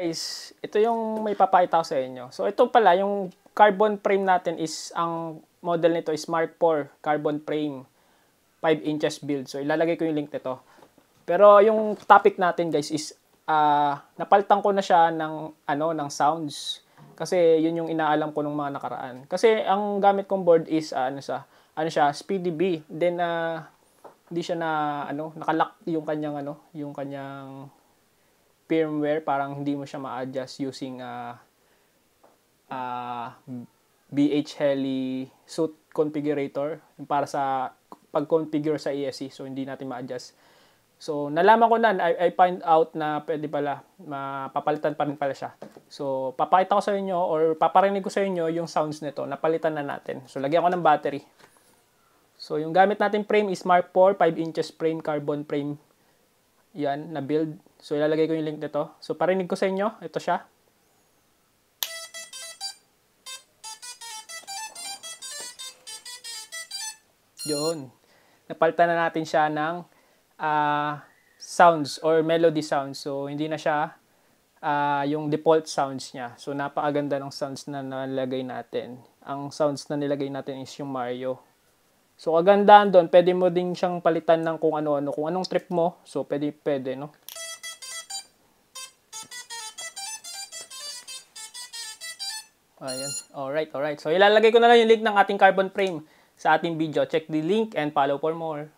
Guys, ito yung may papakita ko sa inyo. So ito pala, yung carbon frame natin is, ang model nito is Mark IV carbon frame 5 inches build. So ilalagay ko yung link nito. Pero yung topic natin guys is napalitan ko na siya ng sounds. Kasi yun yung inaalam ko nung mga nakaraan. Kasi ang gamit kong board is Speedy B. Then hindi siya nakalock yung kanyang firmware, parang hindi mo siya ma-adjust using BH Heli suit configurator para sa pag-configure sa ESC. So hindi natin ma-adjust. So nalaman ko na, I find out na pwede pala mapapalitan pa rin pala siya. So papakita ko sa inyo or paparinig ko sa inyo yung sounds nito. Napalitan na natin. So lagyan ko ng battery. So yung gamit natin frame is Mark IV 5 inches frame carbon frame. Yan na build. So ilalagay ko yung link nito. So parinig ko sa inyo, ito siya. Yun. Napalitan na natin siya ng sounds or melody sounds. So hindi na siya yung default sounds niya. So napakaganda ng sounds na nilagay natin. Ang sounds na nilagay natin is yung Mario. So kagandahan doon, pwede mo din siyang palitan ng kung ano-ano, kung anong trip mo. So pwede, no? Ayan. Alright. So ilalagay ko na lang yung link ng ating carbon frame sa ating video. Check the link and follow for more.